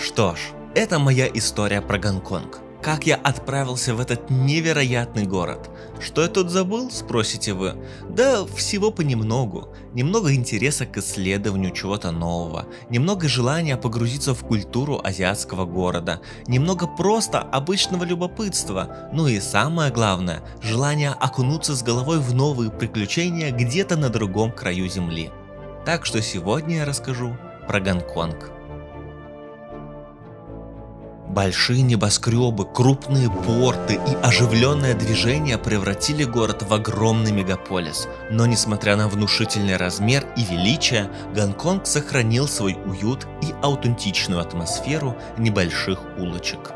Что ж, это моя история про Гонконг. Как я отправился в этот невероятный город. Что я тут забыл, спросите вы? Да всего понемногу. Немного интереса к исследованию чего-то нового, немного желания погрузиться в культуру азиатского города, немного просто обычного любопытства, ну и самое главное, желание окунуться с головой в новые приключения где-то на другом краю земли. Так что сегодня я расскажу про Гонконг. Большие небоскребы, крупные порты и оживленное движение превратили город в огромный мегаполис. Но несмотря на внушительный размер и величие, Гонконг сохранил свой уют и аутентичную атмосферу небольших улочек.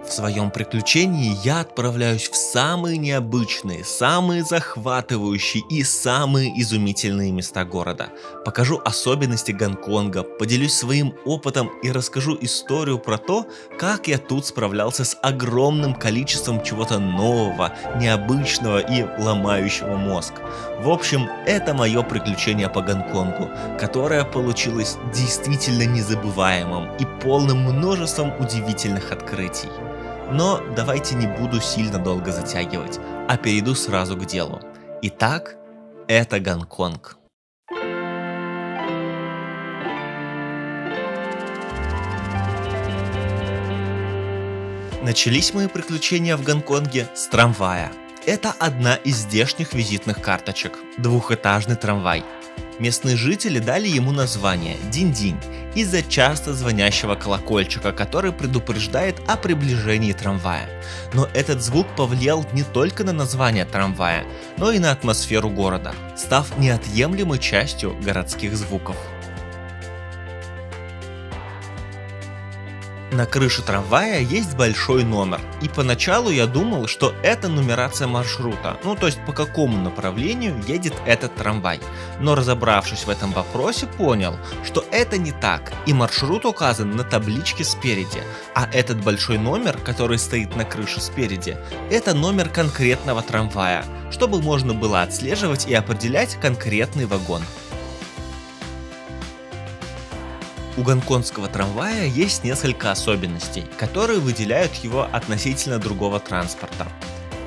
В своем приключении я отправляюсь в самые необычные, самые захватывающие и самые изумительные места города. Покажу особенности Гонконга, поделюсь своим опытом и расскажу историю про то, как я тут справлялся с огромным количеством чего-то нового, необычного и ломающего мозг. В общем, это мое приключение по Гонконгу, которое получилось действительно незабываемым и полным множеством удивительных открытий. Но давайте не буду сильно долго затягивать, а перейду сразу к делу. Итак, это Гонконг. Начались мои приключения в Гонконге с трамвая. Это одна из здешних визитных карточек – двухэтажный трамвай. Местные жители дали ему название Динь-Динь из-за часто звонящего колокольчика, который предупреждает о приближении трамвая. Но этот звук повлиял не только на название трамвая, но и на атмосферу города, став неотъемлемой частью городских звуков. На крыше трамвая есть большой номер, и поначалу я думал, что это нумерация маршрута, ну то есть по какому направлению едет этот трамвай. Но разобравшись в этом вопросе, понял, что это не так, и маршрут указан на табличке спереди, а этот большой номер, который стоит на крыше спереди, это номер конкретного трамвая, чтобы можно было отслеживать и определять конкретный вагон. У гонконгского трамвая есть несколько особенностей, которые выделяют его относительно другого транспорта.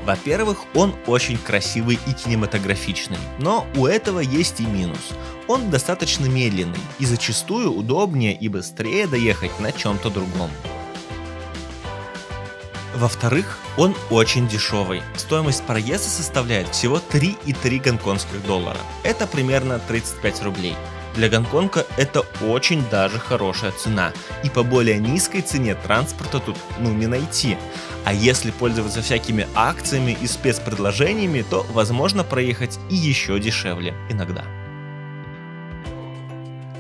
Во-первых, он очень красивый и кинематографичный, но у этого есть и минус. Он достаточно медленный и зачастую удобнее и быстрее доехать на чем-то другом. Во-вторых, он очень дешевый. Стоимость проезда составляет всего 3,3 гонконгских доллара. Это примерно 35 рублей. Для Гонконга это очень даже хорошая цена, и по более низкой цене транспорта тут не найти. А если пользоваться всякими акциями и спецпредложениями, то возможно проехать и еще дешевле иногда.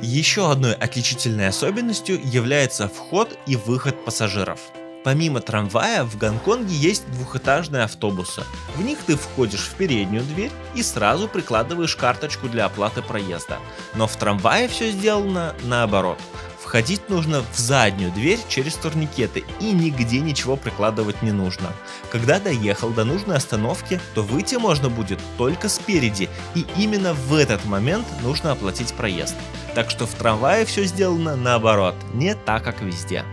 Еще одной отличительной особенностью является вход и выход пассажиров. Помимо трамвая в Гонконге есть двухэтажные автобусы. В них ты входишь в переднюю дверь и сразу прикладываешь карточку для оплаты проезда. Но в трамвае все сделано наоборот. Входить нужно в заднюю дверь через турникеты и нигде ничего прикладывать не нужно. Когда доехал до нужной остановки, то выйти можно будет только спереди, и именно в этот момент нужно оплатить проезд. Так что в трамвае все сделано наоборот, не так как везде.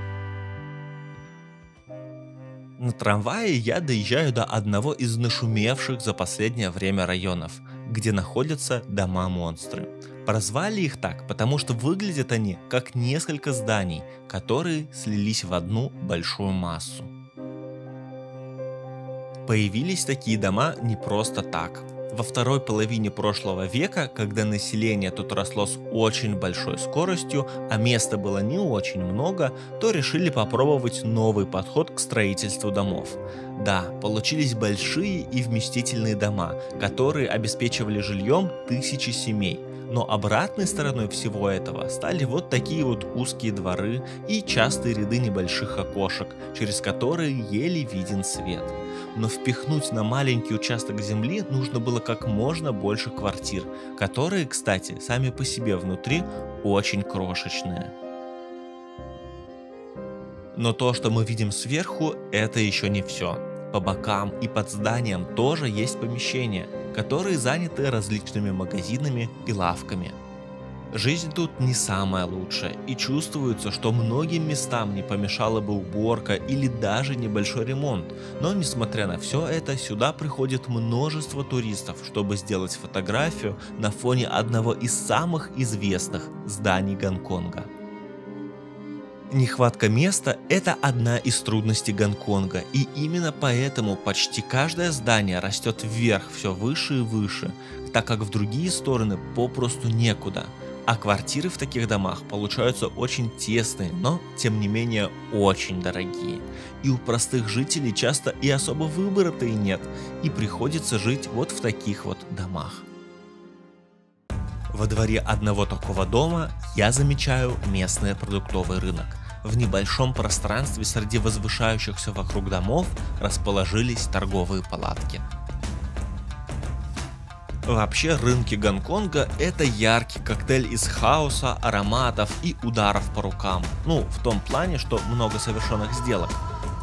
На трамвае я доезжаю до одного из нашумевших за последнее время районов, где находятся дома-монстры. Прозвали их так, потому что выглядят они как несколько зданий, которые слились в одну большую массу. Появились такие дома не просто так. Во второй половине прошлого века, когда население тут росло с очень большой скоростью, а места было не очень много, то решили попробовать новый подход к строительству домов. Да, получились большие и вместительные дома, которые обеспечивали жильем тысячи семей. Но обратной стороной всего этого стали вот такие вот узкие дворы и частые ряды небольших окошек, через которые еле виден свет. Но впихнуть на маленький участок земли нужно было как можно больше квартир, которые, кстати, сами по себе внутри очень крошечные. Но то, что мы видим сверху, это еще не все. По бокам и под зданием тоже есть помещения, которые заняты различными магазинами и лавками. Жизнь тут не самая лучшая, и чувствуется, что многим местам не помешала бы уборка или даже небольшой ремонт. Но несмотря на все это, сюда приходит множество туристов, чтобы сделать фотографию на фоне одного из самых известных зданий Гонконга. Нехватка места – это одна из трудностей Гонконга, и именно поэтому почти каждое здание растет вверх все выше и выше, так как в другие стороны попросту некуда. А квартиры в таких домах получаются очень тесные, но тем не менее очень дорогие. И у простых жителей часто и особо выбора-то и нет, и приходится жить вот в таких вот домах. Во дворе одного такого дома я замечаю местный продуктовый рынок. В небольшом пространстве среди возвышающихся вокруг домов расположились торговые палатки. Вообще, рынки Гонконга – это яркий коктейль из хаоса, ароматов и ударов по рукам. Ну, в том плане, что много совершенных сделок.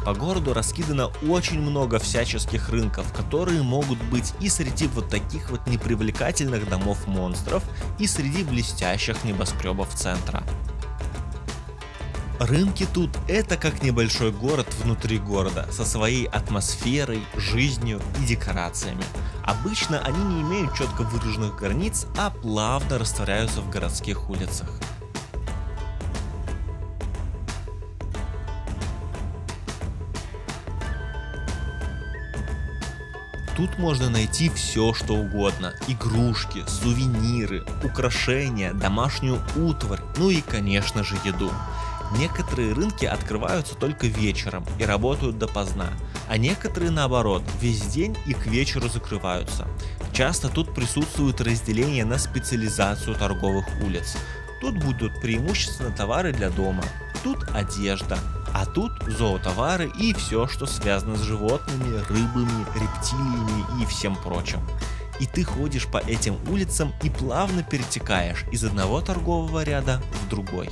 По городу раскидано очень много всяческих рынков, которые могут быть и среди вот таких вот непривлекательных домов-монстров, и среди блестящих небоскребов центра. Рынки тут это как небольшой город внутри города, со своей атмосферой, жизнью и декорациями. Обычно они не имеют четко выраженных границ, а плавно растворяются в городских улицах. Тут можно найти все, что угодно: игрушки, сувениры, украшения, домашнюю утварь, ну и конечно же еду. Некоторые рынки открываются только вечером и работают допоздна, а некоторые наоборот весь день и к вечеру закрываются. Часто тут присутствует разделение на специализацию торговых улиц. Тут будут преимущественно товары для дома, тут одежда, а тут зоотовары и все, что связано с животными, рыбами, рептилиями и всем прочим. И ты ходишь по этим улицам и плавно перетекаешь из одного торгового ряда в другой.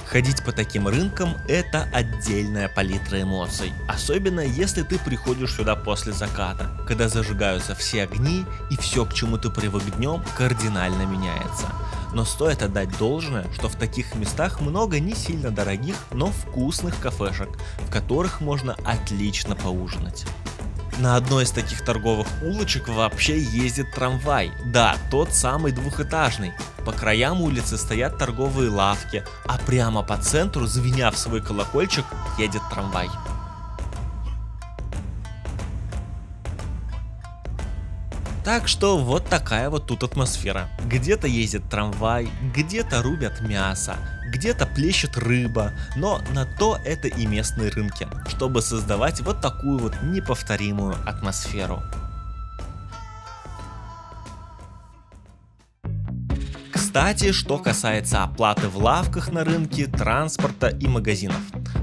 Ходить по таким рынкам – это отдельная палитра эмоций, особенно если ты приходишь сюда после заката, когда зажигаются все огни и все, к чему ты привык днем, кардинально меняется. Но стоит отдать должное, что в таких местах много не сильно дорогих, но вкусных кафешек, в которых можно отлично поужинать. На одной из таких торговых улочек вообще ездит трамвай, да, тот самый двухэтажный. По краям улицы стоят торговые лавки, а прямо по центру, звеня в свой колокольчик, едет трамвай. Так что вот такая вот тут атмосфера. Где-то ездит трамвай, где-то рубят мясо, где-то плещет рыба, но на то это и местные рынки, чтобы создавать вот такую вот неповторимую атмосферу. Кстати, что касается оплаты в лавках на рынке, транспорта и магазинов.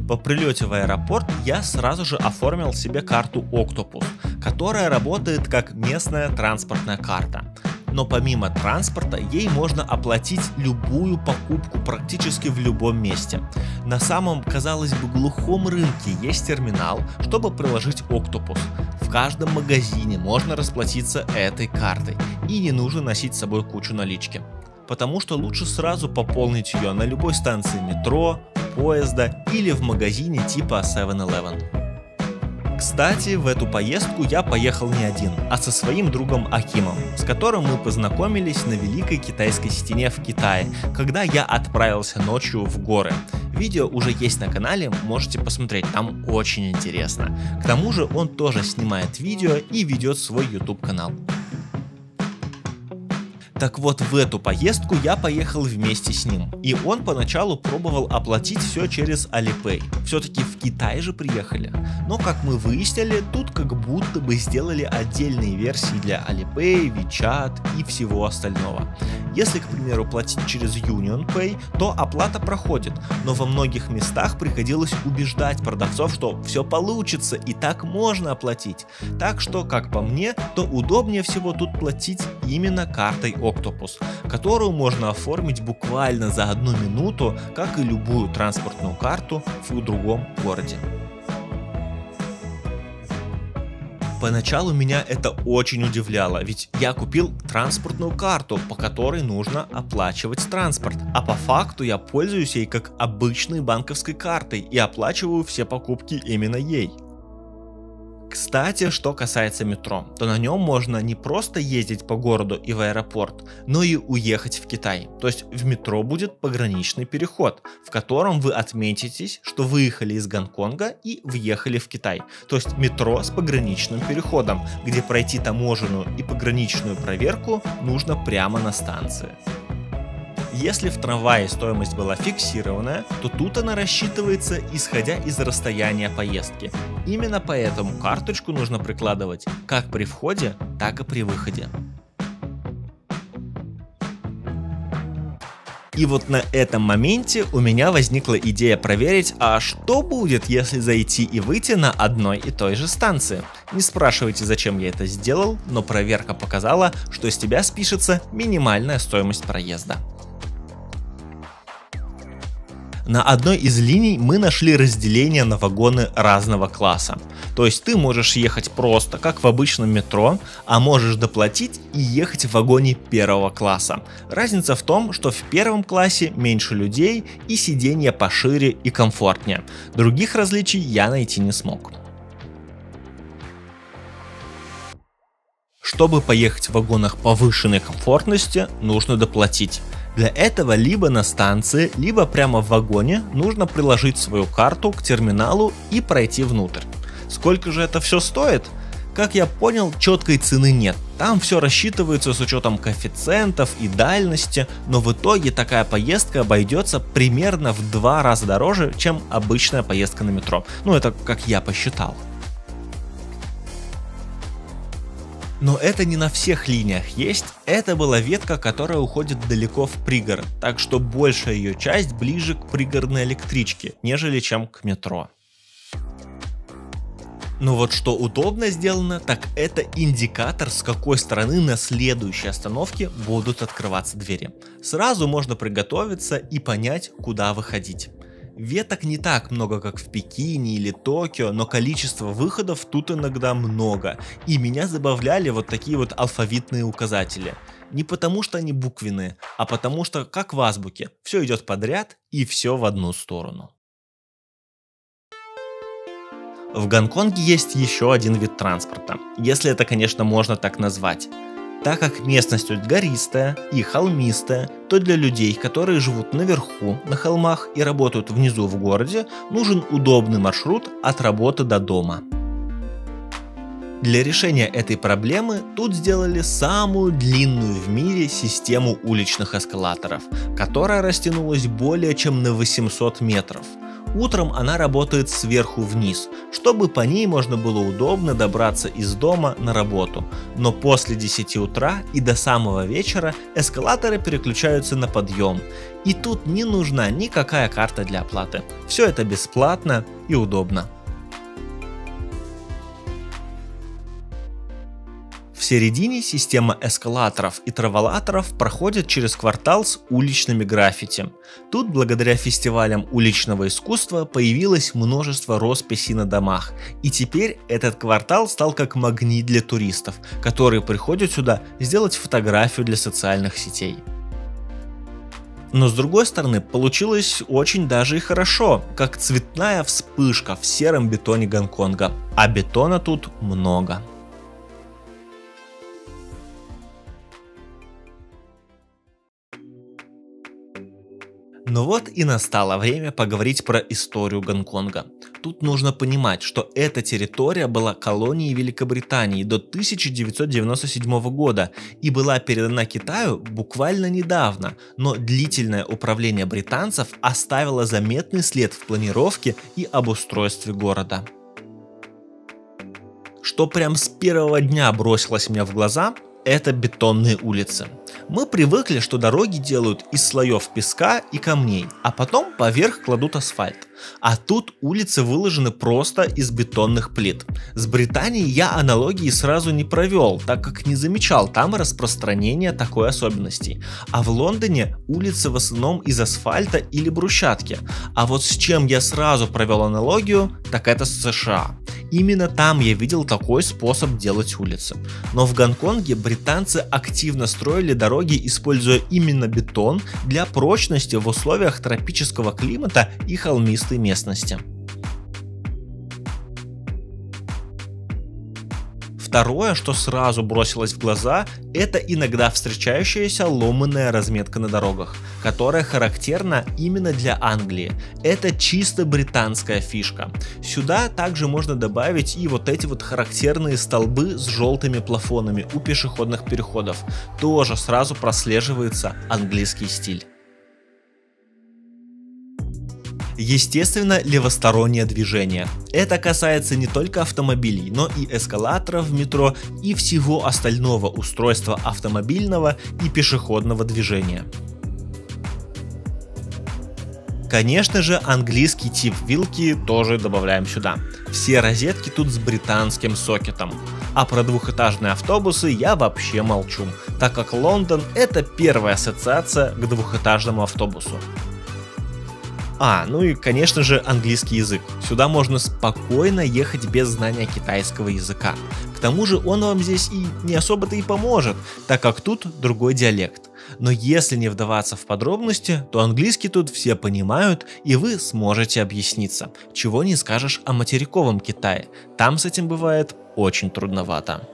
По прилете в аэропорт я сразу же оформил себе карту Octopus, которая работает как местная транспортная карта. Но помимо транспорта, ей можно оплатить любую покупку практически в любом месте. На самом, казалось бы, глухом рынке есть терминал, чтобы приложить Octopus. В каждом магазине можно расплатиться этой картой, и не нужно носить с собой кучу налички. Потому что лучше сразу пополнить ее на любой станции метро, поезда или в магазине типа 7-Eleven. Кстати, в эту поездку я поехал не один, а со своим другом Акимом, с которым мы познакомились на Великой Китайской стене в Китае, когда я отправился ночью в горы. Видео уже есть на канале, можете посмотреть, там очень интересно. К тому же он тоже снимает видео и ведет свой YouTube канал. Так вот, в эту поездку я поехал вместе с ним, и он поначалу пробовал оплатить все через Alipay, все-таки в Китай же приехали. Но как мы выяснили, тут как будто бы сделали отдельные версии для Alipay, WeChat и всего остального. Если, к примеру, платить через UnionPay, то оплата проходит, но во многих местах приходилось убеждать продавцов, что все получится и так можно оплатить. Так что, как по мне, то удобнее всего тут платить именно картой Octopus, которую можно оформить буквально за 1 минуту, как и любую транспортную карту в другом городе. Поначалу меня это очень удивляло, ведь я купил транспортную карту, по которой нужно оплачивать транспорт, а по факту я пользуюсь ей как обычной банковской картой и оплачиваю все покупки именно ей. Кстати, что касается метро, то на нем можно не просто ездить по городу и в аэропорт, но и уехать в Китай. То есть в метро будет пограничный переход, в котором вы отметитесь, что выехали из Гонконга и въехали в Китай. То есть метро с пограничным переходом, где пройти таможенную и пограничную проверку нужно прямо на станции. Если в трамвае стоимость была фиксированная, то тут она рассчитывается исходя из расстояния поездки. Именно поэтому карточку нужно прикладывать как при входе, так и при выходе. И вот на этом моменте у меня возникла идея проверить, а что будет, если зайти и выйти на одной и той же станции. Не спрашивайте, зачем я это сделал, но проверка показала, что с тебя спишется минимальная стоимость проезда. На одной из линий мы нашли разделение на вагоны разного класса. То есть ты можешь ехать просто, как в обычном метро, а можешь доплатить и ехать в вагоне первого класса. Разница в том, что в первом классе меньше людей и сиденья пошире и комфортнее. Других различий я найти не смог. Чтобы поехать в вагонах повышенной комфортности, нужно доплатить. Для этого либо на станции, либо прямо в вагоне нужно приложить свою карту к терминалу и пройти внутрь. Сколько же это все стоит? Как я понял, четкой цены нет. Там все рассчитывается с учетом коэффициентов и дальности, но в итоге такая поездка обойдется примерно в 2 раза дороже, чем обычная поездка на метро. Ну это как я посчитал. Но это не на всех линиях есть, это была ветка, которая уходит далеко в пригород, так что большая ее часть ближе к пригородной электричке, нежели чем к метро. Но вот что удобно сделано, так это индикатор, с какой стороны на следующей остановке будут открываться двери. Сразу можно приготовиться и понять, куда выходить. Веток не так много, как в Пекине или Токио, но количество выходов тут иногда много. И меня забавляли вот такие вот алфавитные указатели. Не потому что они буквенные, а потому что, как в азбуке, все идет подряд и все в одну сторону. В Гонконге есть еще один вид транспорта, если это, конечно, можно так назвать. Так как местность тут гористая и холмистая, то для людей, которые живут наверху, на холмах и работают внизу в городе, нужен удобный маршрут от работы до дома. Для решения этой проблемы тут сделали самую длинную в мире систему уличных эскалаторов, которая растянулась более чем на 800 метров. Утром она работает сверху вниз, чтобы по ней можно было удобно добраться из дома на работу. Но после 10 утра и до самого вечера эскалаторы переключаются на подъем. И тут не нужна никакая карта для оплаты. Все это бесплатно и удобно. В середине система эскалаторов и траволаторов проходит через квартал с уличными граффити. Тут благодаря фестивалям уличного искусства появилось множество росписей на домах. И теперь этот квартал стал как магнит для туристов, которые приходят сюда сделать фотографию для социальных сетей. Но с другой стороны, получилось очень даже и хорошо, как цветная вспышка в сером бетоне Гонконга. А бетона тут много. Ну вот и настало время поговорить про историю Гонконга. Тут нужно понимать, что эта территория была колонией Великобритании до 1997 года и была передана Китаю буквально недавно, но длительное управление британцев оставило заметный след в планировке и обустройстве города. Что прям с первого дня бросилось мне в глаза – это бетонные улицы. Мы привыкли, что дороги делают из слоев песка и камней, а потом поверх кладут асфальт. А тут улицы выложены просто из бетонных плит. С Британией я аналогии сразу не провел, так как не замечал там распространения такой особенности. А в Лондоне улицы в основном из асфальта или брусчатки. А вот с чем я сразу провел аналогию, так это с США. Именно там я видел такой способ делать улицы. Но в Гонконге британцы активно строили дороги, используя именно бетон для прочности в условиях тропического климата и холмистой местности. Второе, что сразу бросилось в глаза, это иногда встречающаяся ломаная разметка на дорогах, которая характерна именно для Англии. Это чисто британская фишка. Сюда также можно добавить и вот эти вот характерные столбы с желтыми плафонами у пешеходных переходов. Тоже сразу прослеживается английский стиль. Естественно, левостороннее движение. Это касается не только автомобилей, но и эскалаторов в метро и всего остального устройства автомобильного и пешеходного движения. Конечно же, английский тип вилки тоже добавляем сюда. Все розетки тут с британским сокетом. А про двухэтажные автобусы я вообще молчу, так как Лондон — это первая ассоциация к двухэтажному автобусу. Ну и конечно же английский язык. Сюда можно спокойно ехать без знания китайского языка. К тому же он вам здесь и не особо-то и поможет, так как тут другой диалект. Но если не вдаваться в подробности, то английский тут все понимают и вы сможете объясниться. Чего не скажешь о материковом Китае. Там с этим бывает очень трудновато.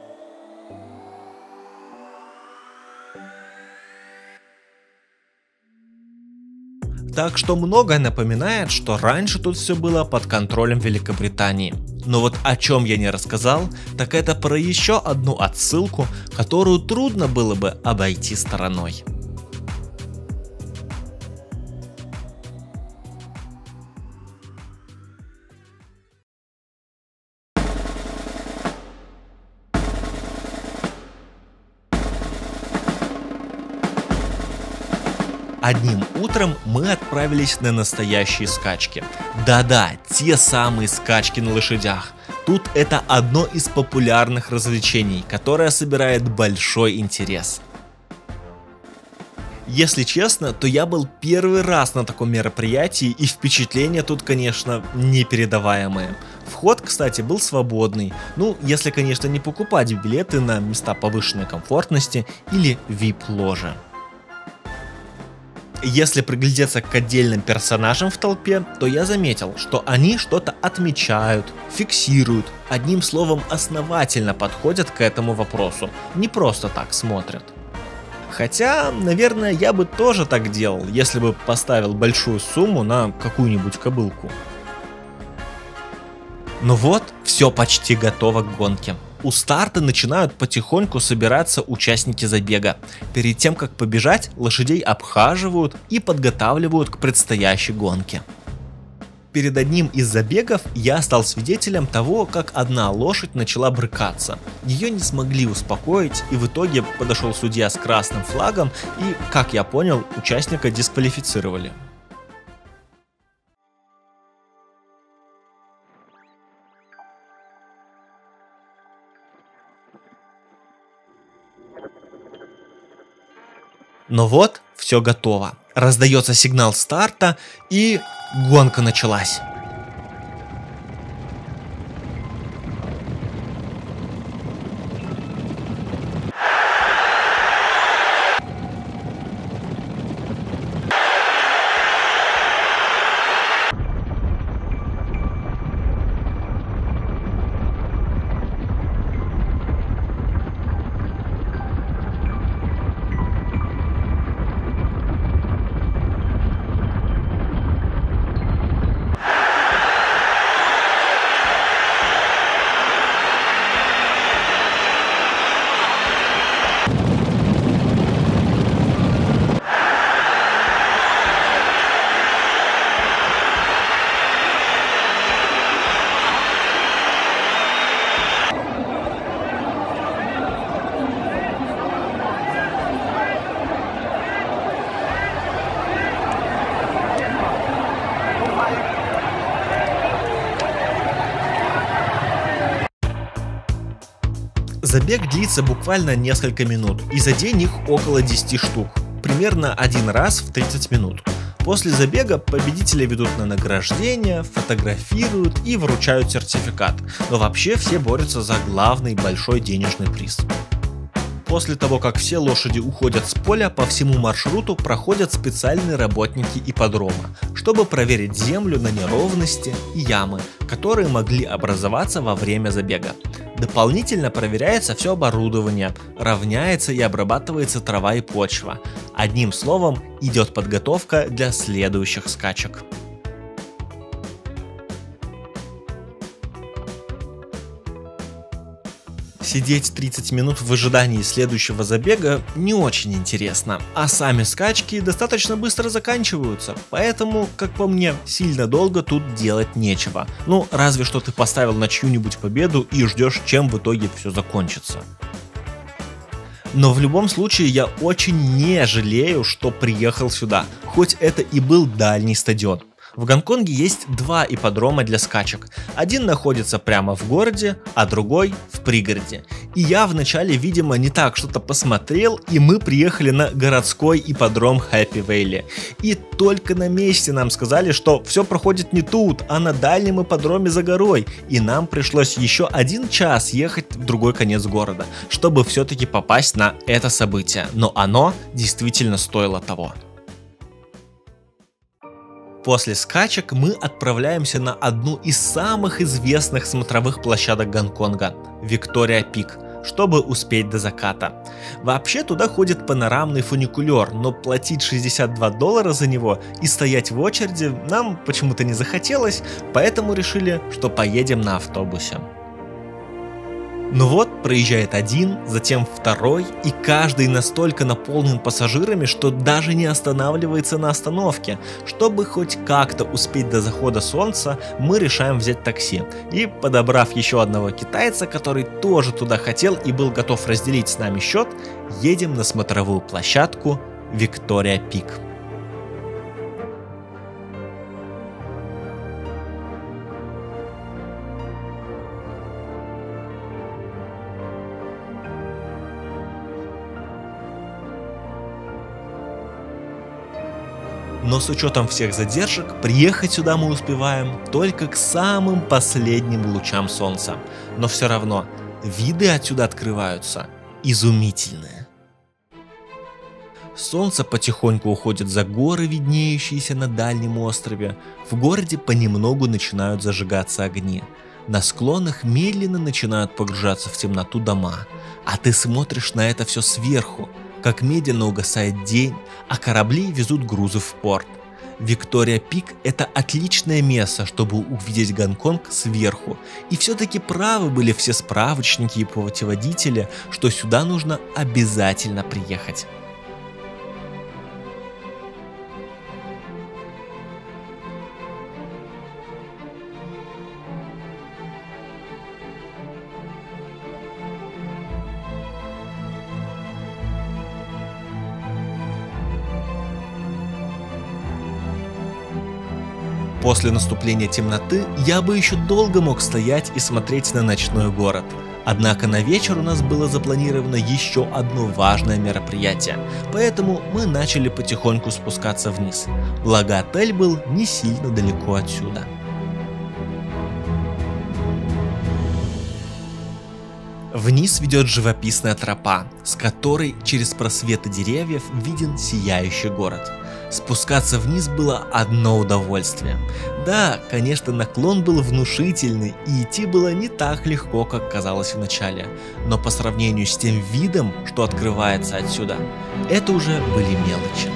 Так что многое напоминает, что раньше тут все было под контролем Великобритании. Но вот о чем я не рассказал, так это про еще одну отсылку, которую трудно было бы обойти стороной. Одним утром мы отправились на настоящие скачки. Да-да, те самые скачки на лошадях. Тут это одно из популярных развлечений, которое собирает большой интерес. Если честно, то я был первый раз на таком мероприятии, и впечатления тут, конечно, непередаваемые. Вход, кстати, был свободный, если, конечно, не покупать билеты на места повышенной комфортности или VIP-ложи. Если приглядеться к отдельным персонажам в толпе, то я заметил, что они что-то отмечают, фиксируют, одним словом основательно подходят к этому вопросу, не просто так смотрят. Хотя, наверное, я бы тоже так делал, если бы поставил большую сумму на какую-нибудь кобылку. Ну вот, все почти готово к гонке. У старта начинают потихоньку собираться участники забега. Перед тем как побежать, лошадей обхаживают и подготавливают к предстоящей гонке. Перед одним из забегов я стал свидетелем того, как одна лошадь начала брыкаться. Ее не смогли успокоить, и в итоге подошел судья с красным флагом и, как я понял, участника дисквалифицировали. Но вот, все готово. Раздается сигнал старта, и гонка началась. Забег длится буквально несколько минут, и за день их около 10 штук, примерно один раз в 30 минут. После забега победителя ведут на награждение, фотографируют и вручают сертификат, но вообще все борются за главный большой денежный приз. После того, как все лошади уходят с поля, по всему маршруту проходят специальные работники ипподрома, чтобы проверить землю на неровности и ямы, которые могли образоваться во время забега. Дополнительно проверяется все оборудование, равняется и обрабатывается трава и почва. Одним словом, идет подготовка для следующих скачек. Сидеть 30 минут в ожидании следующего забега не очень интересно, а сами скачки достаточно быстро заканчиваются, поэтому, как по мне, сильно долго тут делать нечего. Ну, разве что ты поставил на чью-нибудь победу и ждешь, чем в итоге все закончится. Но в любом случае я очень не жалею, что приехал сюда, хоть это и был дальний стадион. В Гонконге есть два ипподрома для скачек. Один находится прямо в городе, а другой в пригороде. И я вначале, видимо, не так что-то посмотрел, и мы приехали на городской ипподром Happy Valley. И только на месте нам сказали, что все проходит не тут, а на дальнем ипподроме за горой. И нам пришлось еще 1 час ехать в другой конец города, чтобы все-таки попасть на это событие. Но оно действительно стоило того. После скачек мы отправляемся на одну из самых известных смотровых площадок Гонконга – Виктория Пик, чтобы успеть до заката. Вообще туда ходит панорамный фуникулер, но платить $62 за него и стоять в очереди нам почему-то не захотелось, поэтому решили, что поедем на автобусе. Ну вот, проезжает один, затем второй, и каждый настолько наполнен пассажирами, что даже не останавливается на остановке. Чтобы хоть как-то успеть до захода солнца, мы решаем взять такси. И, подобрав еще одного китайца, который тоже туда хотел и был готов разделить с нами счет, едем на смотровую площадку Виктория Пик. Но с учетом всех задержек, приехать сюда мы успеваем только к самым последним лучам солнца. Но все равно, виды отсюда открываются изумительные. Солнце потихоньку уходит за горы, виднеющиеся на дальнем острове. В городе понемногу начинают зажигаться огни. На склонах медленно начинают погружаться в темноту дома. А ты смотришь на это все сверху, как медленно угасает день, а корабли везут грузы в порт. Виктория Пик – это отличное место, чтобы увидеть Гонконг сверху. И все-таки правы были все справочники и путеводители, что сюда нужно обязательно приехать. После наступления темноты я бы еще долго мог стоять и смотреть на ночной город. Однако на вечер у нас было запланировано еще одно важное мероприятие, поэтому мы начали потихоньку спускаться вниз. Благо отель был не сильно далеко отсюда. Вниз ведет живописная тропа, с которой через просветы деревьев виден сияющий город. Спускаться вниз было одно удовольствие. Да, конечно, наклон был внушительный, и идти было не так легко, как казалось в начале, но по сравнению с тем видом, что открывается отсюда, это уже были мелочи.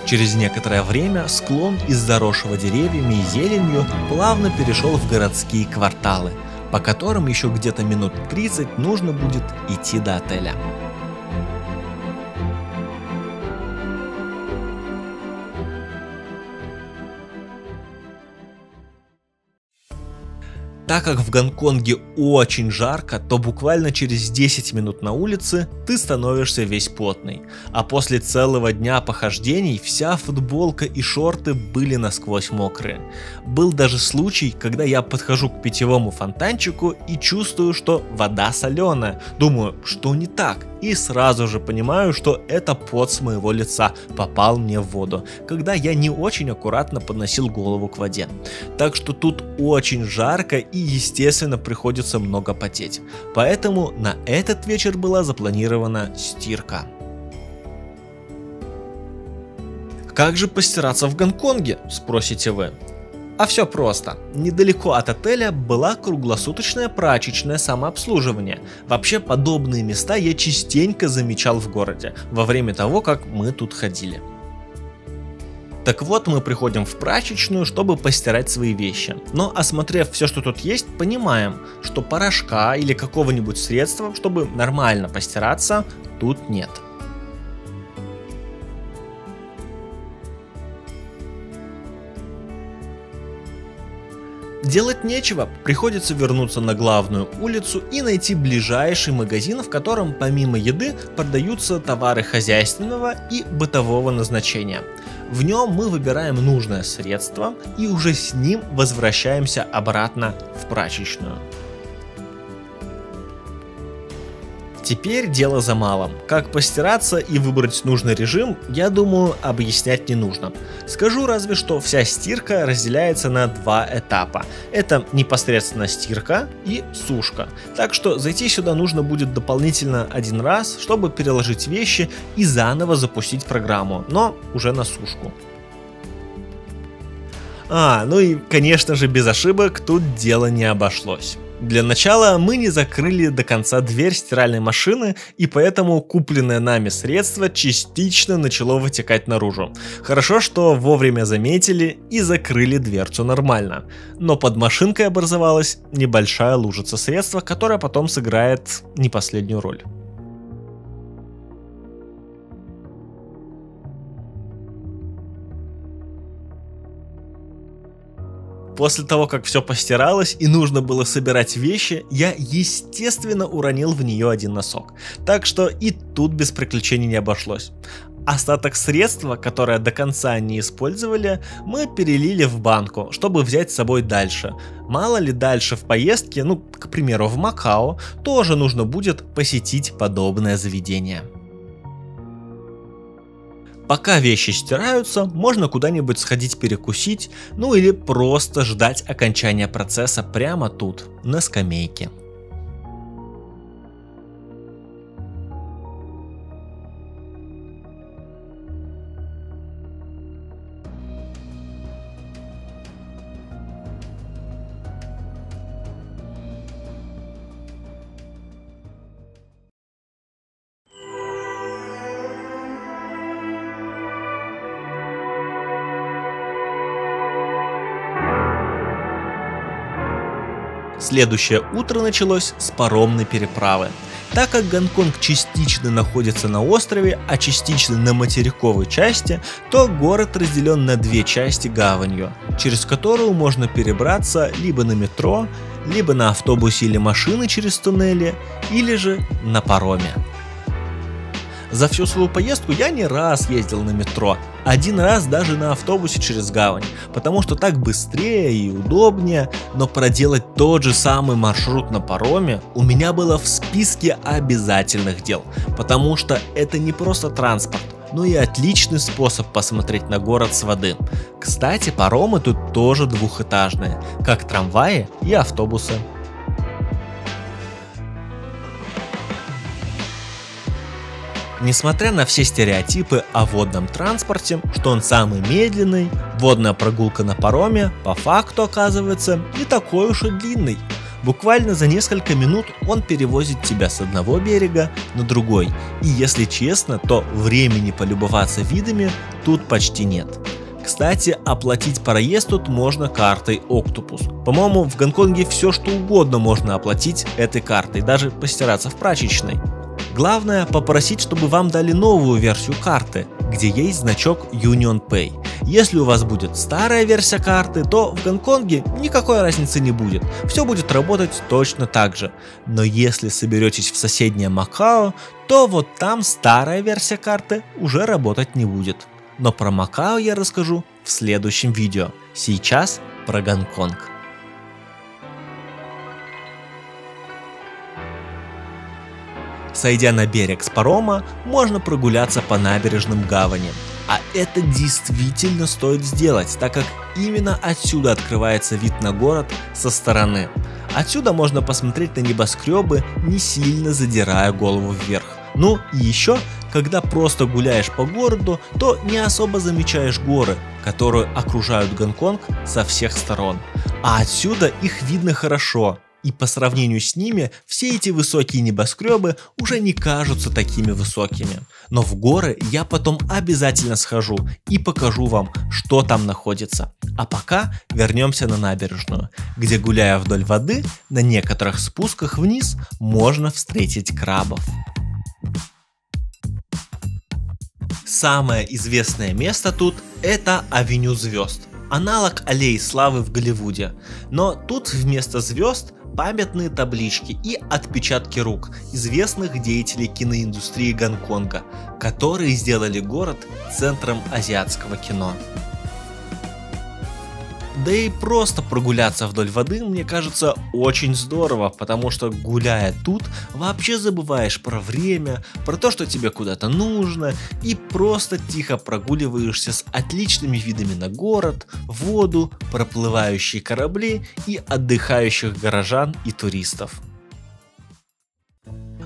Через некоторое время склон из заросшего деревьями и зеленью плавно перешел в городские кварталы, по которым еще где-то минут 30 нужно будет идти до отеля. Так как в Гонконге очень жарко, то буквально через 10 минут на улице ты становишься весь потный. А после целого дня похождений вся футболка и шорты были насквозь мокрые. Был даже случай, когда я подхожу к питьевому фонтанчику и чувствую, что вода соленая. Думаю, что не так? И сразу же понимаю, что это пот с моего лица попал мне в воду, когда я не очень аккуратно подносил голову к воде. Так что тут очень жарко и, естественно, приходится много потеть. Поэтому на этот вечер была запланирована стирка. Как же постираться в Гонконге, спросите вы? А все просто. Недалеко от отеля была круглосуточная прачечная самообслуживание. Вообще подобные места я частенько замечал в городе, во время того, как мы тут ходили. Так вот, мы приходим в прачечную, чтобы постирать свои вещи. Но осмотрев все, что тут есть, понимаем, что порошка или какого-нибудь средства, чтобы нормально постираться, тут нет. Делать нечего, приходится вернуться на главную улицу и найти ближайший магазин, в котором помимо еды продаются товары хозяйственного и бытового назначения. В нем мы выбираем нужное средство и уже с ним возвращаемся обратно в прачечную. Теперь дело за малым. Как постираться и выбрать нужный режим, я думаю, объяснять не нужно. Скажу разве что вся стирка разделяется на два этапа. Это непосредственно стирка и сушка. Так что зайти сюда нужно будет дополнительно один раз, чтобы переложить вещи и заново запустить программу, но уже на сушку. Ну и конечно же без ошибок тут дело не обошлось. Для начала мы не закрыли до конца дверь стиральной машины, и поэтому купленное нами средство частично начало вытекать наружу. Хорошо, что вовремя заметили и закрыли дверцу нормально. Но под машинкой образовалась небольшая лужица средства, которая потом сыграет не последнюю роль. После того, как все постиралось и нужно было собирать вещи, я, естественно, уронил в нее один носок. Так что и тут без приключений не обошлось. Остаток средства, которое до конца не использовали, мы перелили в банку, чтобы взять с собой дальше. Мало ли дальше в поездке, к примеру, в Макао, тоже нужно будет посетить подобное заведение. Пока вещи стираются, можно куда-нибудь сходить перекусить, или просто ждать окончания процесса прямо тут, на скамейке. Следующее утро началось с паромной переправы. Так как Гонконг частично находится на острове, а частично на материковой части, то город разделен на две части гаванью, через которую можно перебраться либо на метро, либо на автобусе или машине через туннели, или же на пароме. За всю свою поездку я не раз ездил на метро, один раз даже на автобусе через гавань, потому что так быстрее и удобнее, но проделать тот же самый маршрут на пароме у меня было в списке обязательных дел, потому что это не просто транспорт, но и отличный способ посмотреть на город с воды. Кстати, паромы тут тоже двухэтажные, как трамваи и автобусы. Несмотря на все стереотипы о водном транспорте, что он самый медленный, водная прогулка на пароме по факту оказывается не такой уж и длинной. Буквально за несколько минут он перевозит тебя с одного берега на другой, и если честно, то времени полюбоваться видами тут почти нет. Кстати, оплатить проезд тут можно картой Octopus. По-моему, в Гонконге все что угодно можно оплатить этой картой, даже постираться в прачечной. Главное попросить, чтобы вам дали новую версию карты, где есть значок Union Pay. Если у вас будет старая версия карты, то в Гонконге никакой разницы не будет. Все будет работать точно так же. Но если соберетесь в соседнее Макао, то вот там старая версия карты уже работать не будет. Но про Макао я расскажу в следующем видео. Сейчас про Гонконг. Сойдя на берег с парома, можно прогуляться по набережным гавани. А это действительно стоит сделать, так как именно отсюда открывается вид на город со стороны. Отсюда можно посмотреть на небоскребы, не сильно задирая голову вверх. Ну и еще, когда просто гуляешь по городу, то не особо замечаешь горы, которые окружают Гонконг со всех сторон. А отсюда их видно хорошо. И по сравнению с ними, все эти высокие небоскребы уже не кажутся такими высокими. Но в горы я потом обязательно схожу и покажу вам, что там находится. А пока вернемся на набережную, где, гуляя вдоль воды, на некоторых спусках вниз можно встретить крабов. Самое известное место тут — это Авеню Звезд, аналог Аллеи Славы в Голливуде. Но тут вместо звезд памятные таблички и отпечатки рук известных деятелей киноиндустрии Гонконга, которые сделали город центром азиатского кино. Да и просто прогуляться вдоль воды, мне кажется, очень здорово, потому что, гуляя тут, вообще забываешь про время, про то, что тебе куда-то нужно, и просто тихо прогуливаешься с отличными видами на город, воду, проплывающие корабли и отдыхающих горожан и туристов.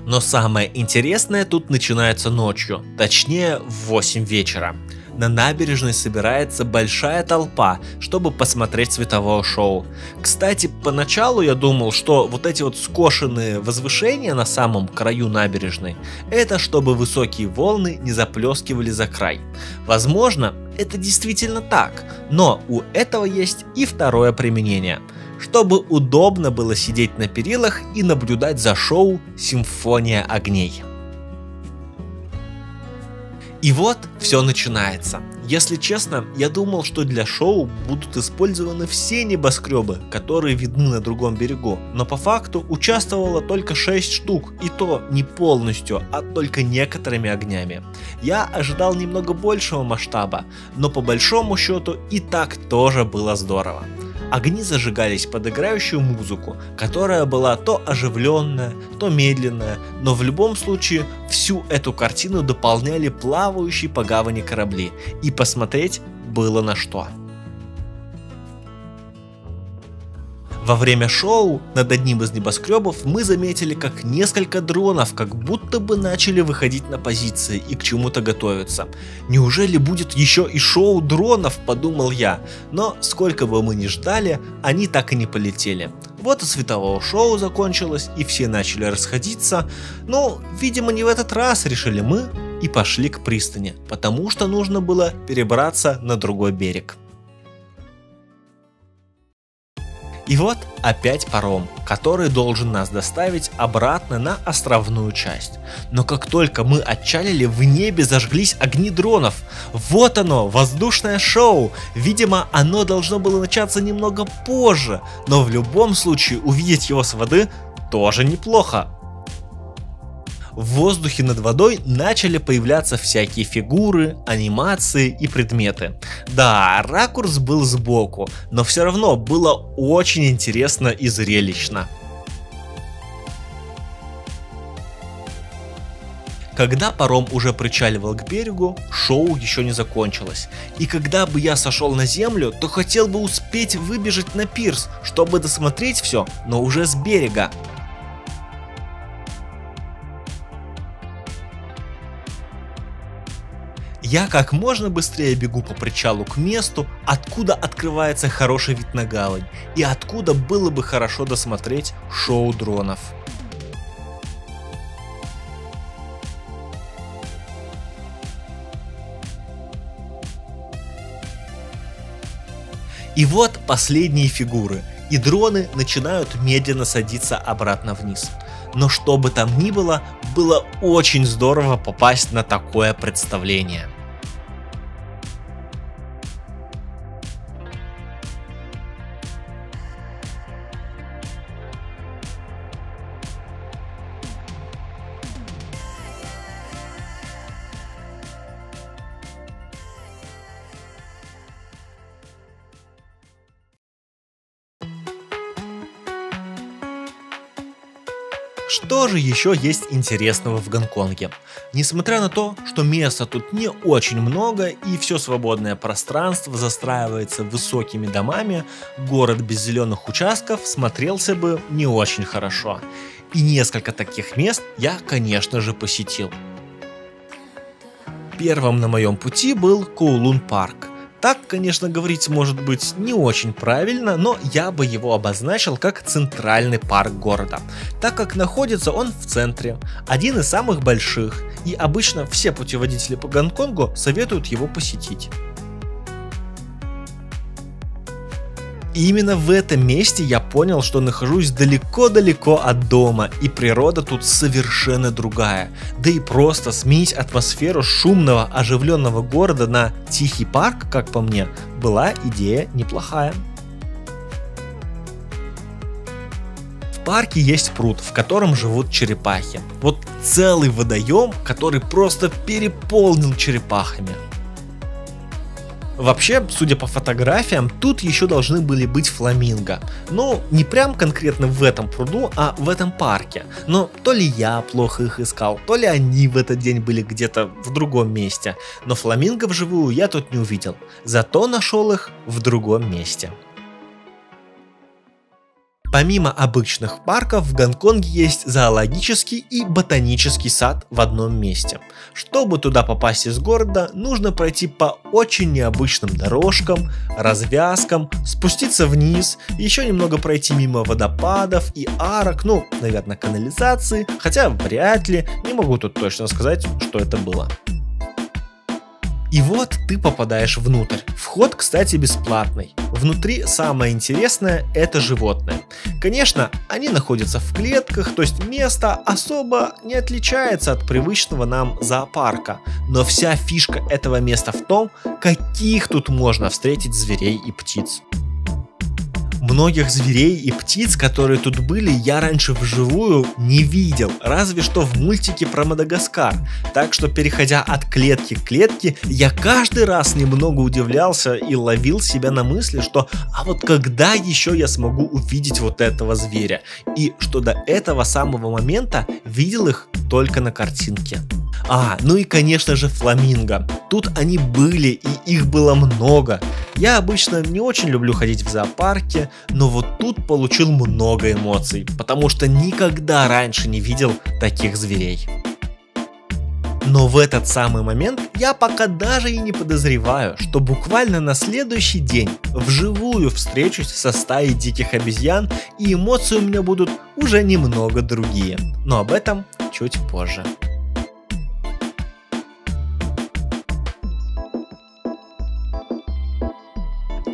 Но самое интересное тут начинается ночью, точнее в 8 вечера. На набережной собирается большая толпа, чтобы посмотреть световое шоу. Кстати, поначалу я думал, что вот эти вот скошенные возвышения на самом краю набережной, это чтобы высокие волны не заплескивали за край. Возможно, это действительно так, но у этого есть и второе применение. Чтобы удобно было сидеть на перилах и наблюдать за шоу «Симфония огней». И вот все начинается. Если честно, я думал, что для шоу будут использованы все небоскребы, которые видны на другом берегу, но по факту участвовало только 6 штук, и то не полностью, а только некоторыми огнями. Я ожидал немного большего масштаба, но по большому счету и так тоже было здорово. Огни зажигались под играющую музыку, которая была то оживленная, то медленная, но в любом случае всю эту картину дополняли плавающие по гавани корабли, и посмотреть было на что. Во время шоу над одним из небоскребов мы заметили, как несколько дронов как будто бы начали выходить на позиции и к чему-то готовиться. Неужели будет еще и шоу дронов, подумал я, но сколько бы мы ни ждали, они так и не полетели. Вот и световое шоу закончилось, и все начали расходиться, но, видимо, не в этот раз, решили мы, и пошли к пристани, потому что нужно было перебраться на другой берег. И вот опять паром, который должен нас доставить обратно на островную часть. Но как только мы отчалили, в небе зажглись огни дронов. Вот оно, воздушное шоу. Видимо, оно должно было начаться немного позже, но в любом случае увидеть его с воды тоже неплохо. В воздухе над водой начали появляться всякие фигуры, анимации и предметы. Да, ракурс был сбоку, но все равно было очень интересно и зрелищно. Когда паром уже причаливал к берегу, шоу еще не закончилось. И когда бы я сошел на землю, то хотел бы успеть выбежать на пирс, чтобы досмотреть все, но уже с берега. Я как можно быстрее бегу по причалу к месту, откуда открывается хороший вид на гавань, и откуда было бы хорошо досмотреть шоу дронов. И вот последние фигуры, и дроны начинают медленно садиться обратно вниз. Но что бы там ни было, было очень здорово попасть на такое представление. Что же еще есть интересного в Гонконге? Несмотря на то, что места тут не очень много и все свободное пространство застраивается высокими домами, город без зеленых участков смотрелся бы не очень хорошо. И несколько таких мест я, конечно же, посетил. Первым на моем пути был Коулун парк. Так, конечно, говорить может быть не очень правильно, но я бы его обозначил как центральный парк города, так как находится он в центре, один из самых больших, и обычно все путеводители по Гонконгу советуют его посетить. И именно в этом месте я понял, что нахожусь далеко-далеко от дома, и природа тут совершенно другая. Да и просто сменить атмосферу шумного, оживленного города на тихий парк, как по мне, была идея неплохая. В парке есть пруд, в котором живут черепахи. Вот целый водоем, который просто переполнен черепахами. Вообще, судя по фотографиям, тут еще должны были быть фламинго. Ну, не прям конкретно в этом пруду, а в этом парке. Но то ли я плохо их искал, то ли они в этот день были где-то в другом месте. Но фламинго вживую я тут не увидел. Зато нашел их в другом месте. Помимо обычных парков, в Гонконге есть зоологический и ботанический сад в одном месте. Чтобы туда попасть из города, нужно пройти по очень необычным дорожкам, развязкам, спуститься вниз, еще немного пройти мимо водопадов и арок, ну, наверное, канализации, хотя вряд ли, не могу тут точно сказать, что это было. И вот ты попадаешь внутрь. Вход, кстати, бесплатный. Внутри самое интересное – это животные. Конечно, они находятся в клетках, то есть место особо не отличается от привычного нам зоопарка. Но вся фишка этого места в том, каких тут можно встретить зверей и птиц. Многих зверей и птиц, которые тут были, я раньше вживую не видел, разве что в мультике про Мадагаскар. Так что, переходя от клетки к клетке, я каждый раз немного удивлялся и ловил себя на мысли, что а вот когда еще я смогу увидеть вот этого зверя? И что до этого самого момента видел их только на картинке. Ну и конечно же фламинго. Тут они были, и их было много. Я обычно не очень люблю ходить в зоопарке, но вот тут получил много эмоций, потому что никогда раньше не видел таких зверей. Но в этот самый момент я пока даже и не подозреваю, что буквально на следующий день вживую встречусь со стаей диких обезьян, и эмоции у меня будут уже немного другие. Но об этом чуть позже.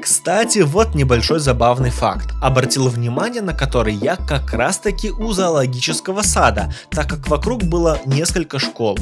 Кстати, вот небольшой забавный факт, обратил внимание на который я как раз таки у зоологического сада, так как вокруг было несколько школ.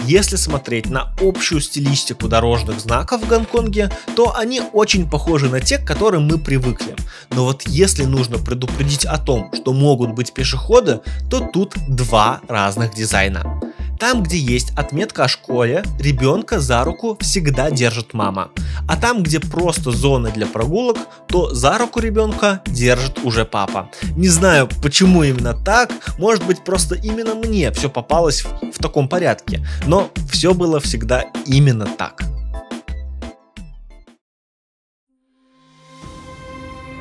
Если смотреть на общую стилистику дорожных знаков в Гонконге, то они очень похожи на те, к которым мы привыкли. Но вот если нужно предупредить о том, что могут быть пешеходы, то тут два разных дизайна. Там, где есть отметка о школе, ребенка за руку всегда держит мама. А там, где просто зоны для прогулок, то за руку ребенка держит уже папа. Не знаю, почему именно так, может быть просто именно мне все попалось в таком порядке, но все было всегда именно так.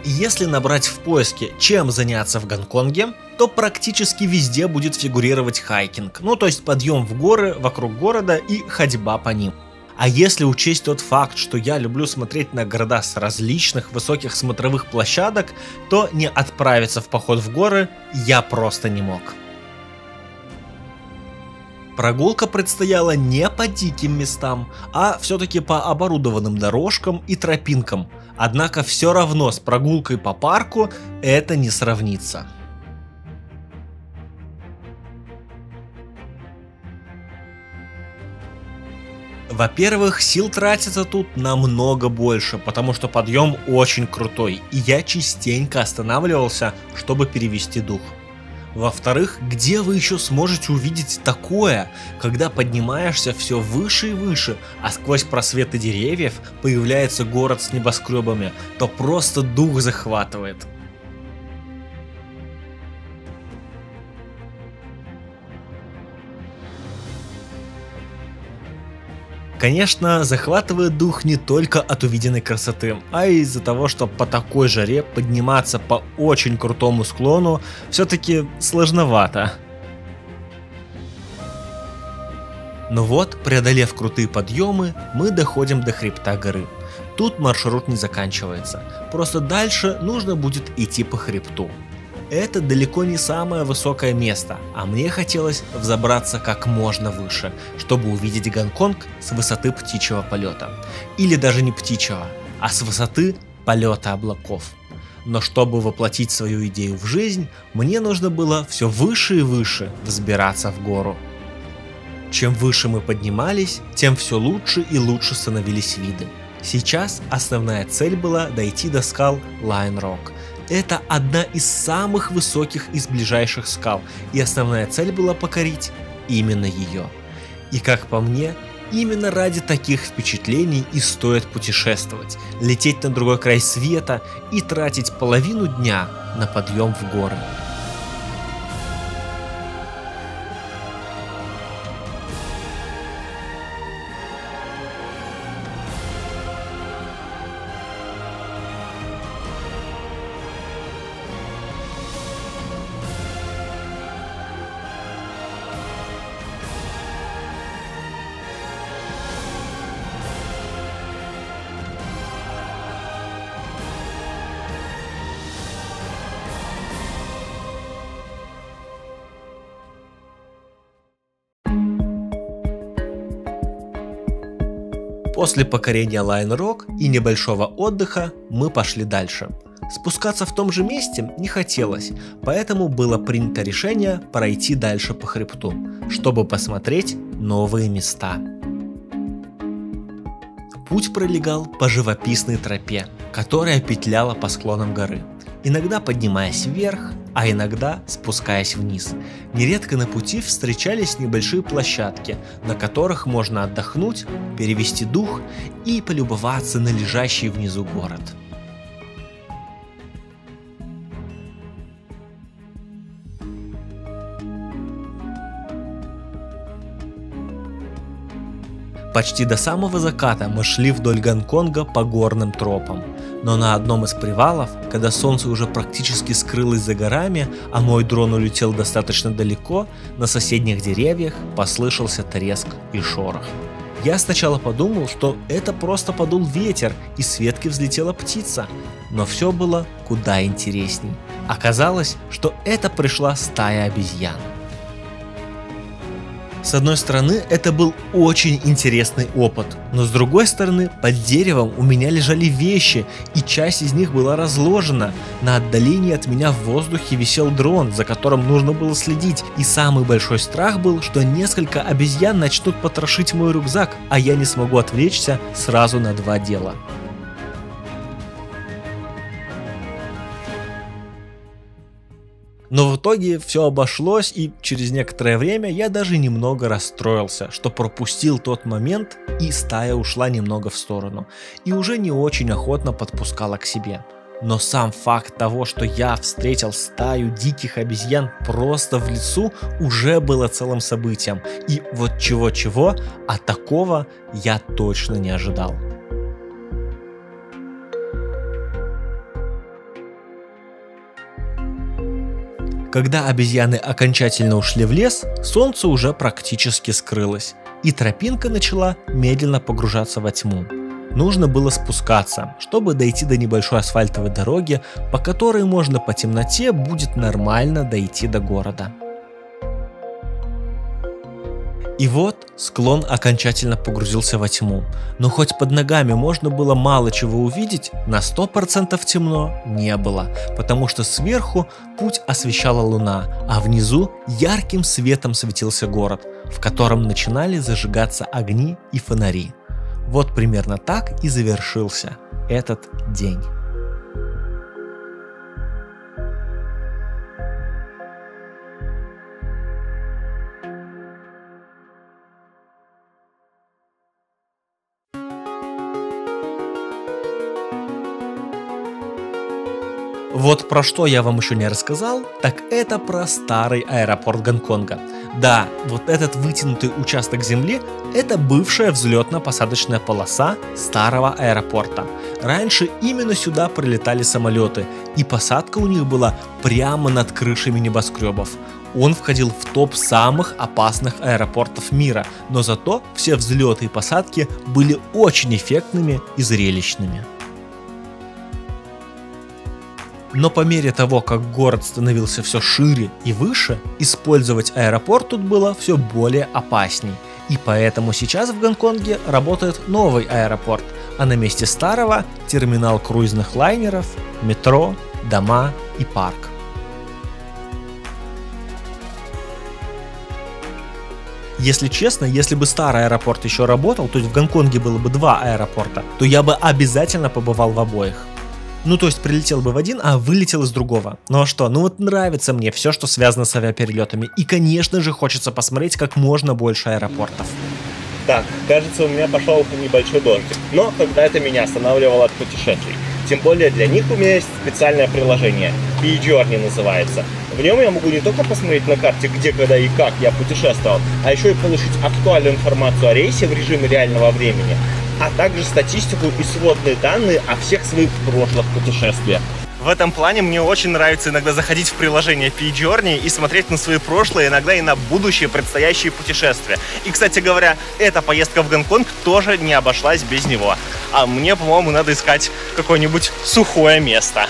Если набрать в поиске «чем заняться в Гонконге», то практически везде будет фигурировать хайкинг, ну то есть подъем в горы вокруг города и ходьба по ним. А если учесть тот факт, что я люблю смотреть на города с различных высоких смотровых площадок, то не отправиться в поход в горы я просто не мог. Прогулка предстояла не по диким местам, а все-таки по оборудованным дорожкам и тропинкам. Однако все равно с прогулкой по парку это не сравнится. Во-первых, сил тратится тут намного больше, потому что подъем очень крутой, и я частенько останавливался, чтобы перевести дух. Во-вторых, где вы еще сможете увидеть такое, когда поднимаешься все выше и выше, а сквозь просветы деревьев появляется город с небоскребами, то просто дух захватывает. Конечно, захватывает дух не только от увиденной красоты, а и из-за того, что по такой жаре подниматься по очень крутому склону все-таки сложновато. Но вот, преодолев крутые подъемы, мы доходим до хребта горы. Тут маршрут не заканчивается, просто дальше нужно будет идти по хребту. Это далеко не самое высокое место, а мне хотелось взобраться как можно выше, чтобы увидеть Гонконг с высоты птичьего полета. Или даже не птичьего, а с высоты полета облаков. Но чтобы воплотить свою идею в жизнь, мне нужно было все выше и выше взбираться в гору. Чем выше мы поднимались, тем все лучше и лучше становились виды. Сейчас основная цель была дойти до скал Lion Rock. Это одна из самых высоких из ближайших скал, и основная цель была покорить именно ее. И как по мне, именно ради таких впечатлений и стоит путешествовать, лететь на другой край света и тратить половину дня на подъем в горы. После покорения Lion Rock и небольшого отдыха мы пошли дальше. Спускаться в том же месте не хотелось, поэтому было принято решение пройти дальше по хребту, чтобы посмотреть новые места. Путь пролегал по живописной тропе, которая петляла по склонам горы, иногда поднимаясь вверх, а иногда спускаясь вниз. Нередко на пути встречались небольшие площадки, на которых можно отдохнуть, перевести дух и полюбоваться на лежащий внизу город. Почти до самого заката мы шли вдоль Гонконга по горным тропам. Но на одном из привалов, когда солнце уже практически скрылось за горами, а мой дрон улетел достаточно далеко, на соседних деревьях послышался треск и шорох. Я сначала подумал, что это просто подул ветер и с ветки взлетела птица, но все было куда интересней. Оказалось, что это пришла стая обезьян. С одной стороны, это был очень интересный опыт, но с другой стороны, под деревом у меня лежали вещи, и часть из них была разложена. На отдалении от меня в воздухе висел дрон, за которым нужно было следить, и самый большой страх был, что несколько обезьян начнут потрошить мой рюкзак, а я не смогу отвлечься сразу на два дела. Но в итоге все обошлось, и через некоторое время я даже немного расстроился, что пропустил тот момент, и стая ушла немного в сторону, и уже не очень охотно подпускала к себе. Но сам факт того, что я встретил стаю диких обезьян просто в лесу, уже было целым событием, и вот чего-чего, а такого я точно не ожидал. Когда обезьяны окончательно ушли в лес, солнце уже практически скрылось, и тропинка начала медленно погружаться во тьму. Нужно было спускаться, чтобы дойти до небольшой асфальтовой дороги, по которой можно по темноте будет нормально дойти до города. И вот склон окончательно погрузился во тьму, но хоть под ногами можно было мало чего увидеть, на 100% темно не было, потому что сверху путь освещала луна, а внизу ярким светом светился город, в котором начинали зажигаться огни и фонари. Вот примерно так и завершился этот день. Вот про что я вам еще не рассказал, так это про старый аэропорт Гонконга. Да, вот этот вытянутый участок земли – это бывшая взлетно-посадочная полоса старого аэропорта. Раньше именно сюда прилетали самолеты, и посадка у них была прямо над крышами небоскребов. Он входил в топ самых опасных аэропортов мира, но зато все взлеты и посадки были очень эффектными и зрелищными. Но по мере того, как город становился все шире и выше, использовать аэропорт тут было все более опасней. И поэтому сейчас в Гонконге работает новый аэропорт, а на месте старого – терминал круизных лайнеров, метро, дома и парк. Если честно, если бы старый аэропорт еще работал, то есть в Гонконге было бы 2 аэропорта, то я бы обязательно побывал в обоих. Ну, то есть прилетел бы в один, а вылетел из другого. Ну а что? Ну вот нравится мне все, что связано с авиаперелетами. И, конечно же, хочется посмотреть как можно больше аэропортов. Так, кажется, у меня пошел небольшой дождик. Но когда это меня останавливало от путешествий. Тем более для них у меня есть специальное приложение. PJourney называется. В нем я могу не только посмотреть на карте, где, когда и как я путешествовал, а еще и получить актуальную информацию о рейсе в режиме реального времени, а также статистику и сводные данные о всех своих прошлых путешествиях. В этом плане мне очень нравится иногда заходить в приложение PJourney и смотреть на свои прошлые, иногда и на будущие предстоящие путешествия. И, кстати говоря, эта поездка в Гонконг тоже не обошлась без него. А мне, по-моему, надо искать какое-нибудь сухое место.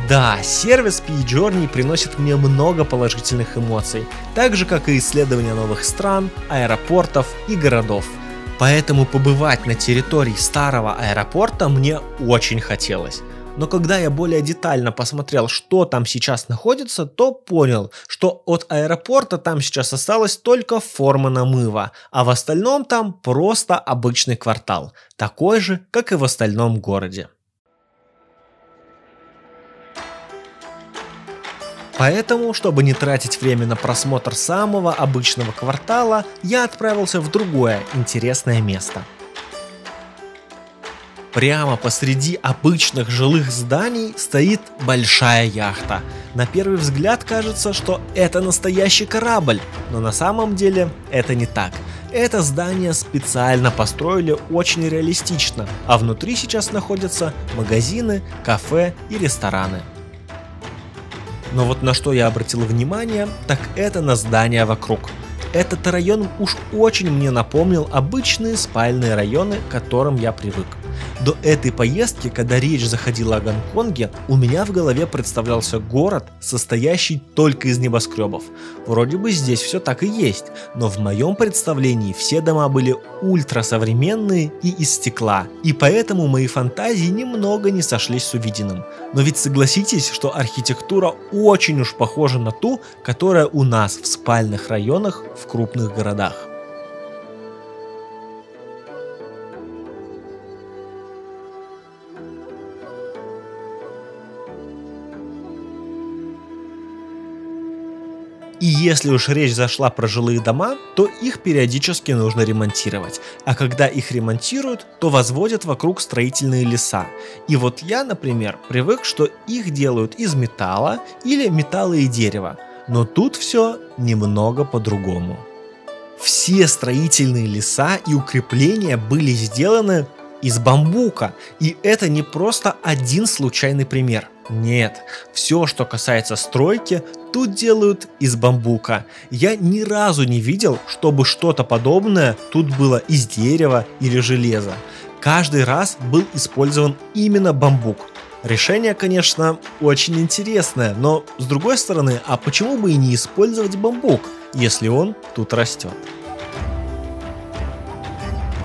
Да, сервис PJourney приносит мне много положительных эмоций, так же как и исследования новых стран, аэропортов и городов. Поэтому побывать на территории старого аэропорта мне очень хотелось. Но когда я более детально посмотрел, что там сейчас находится, то понял, что от аэропорта там сейчас осталась только форма намыва, а в остальном там просто обычный квартал, такой же, как и в остальном городе. Поэтому, чтобы не тратить время на просмотр самого обычного квартала, я отправился в другое интересное место. Прямо посреди обычных жилых зданий стоит большая яхта. На первый взгляд кажется, что это настоящий корабль, но на самом деле это не так. Это здание специально построили очень реалистично, а внутри сейчас находятся магазины, кафе и рестораны. Но вот на что я обратил внимание, так это на здания вокруг. Этот район уж очень мне напомнил обычные спальные районы, к которым я привык. До этой поездки, когда речь заходила о Гонконге, у меня в голове представлялся город, состоящий только из небоскребов. Вроде бы здесь все так и есть, но в моем представлении все дома были ультрасовременные и из стекла, и поэтому мои фантазии немного не сошлись с увиденным. Но ведь согласитесь, что архитектура очень уж похожа на ту, которая у нас в спальных районах в крупных городах. И если уж речь зашла про жилые дома, то их периодически нужно ремонтировать. А когда их ремонтируют, то возводят вокруг строительные леса. И вот я, например, привык, что их делают из металла или металла и дерева. Но тут все немного по-другому. Все строительные леса и укрепления были сделаны из бамбука. И это не просто один случайный пример. Нет, все, что касается стройки, тут делают из бамбука. Я ни разу не видел, чтобы что-то подобное тут было из дерева или железа. Каждый раз был использован именно бамбук. Решение, конечно, очень интересное, но с другой стороны, а почему бы и не использовать бамбук, если он тут растет?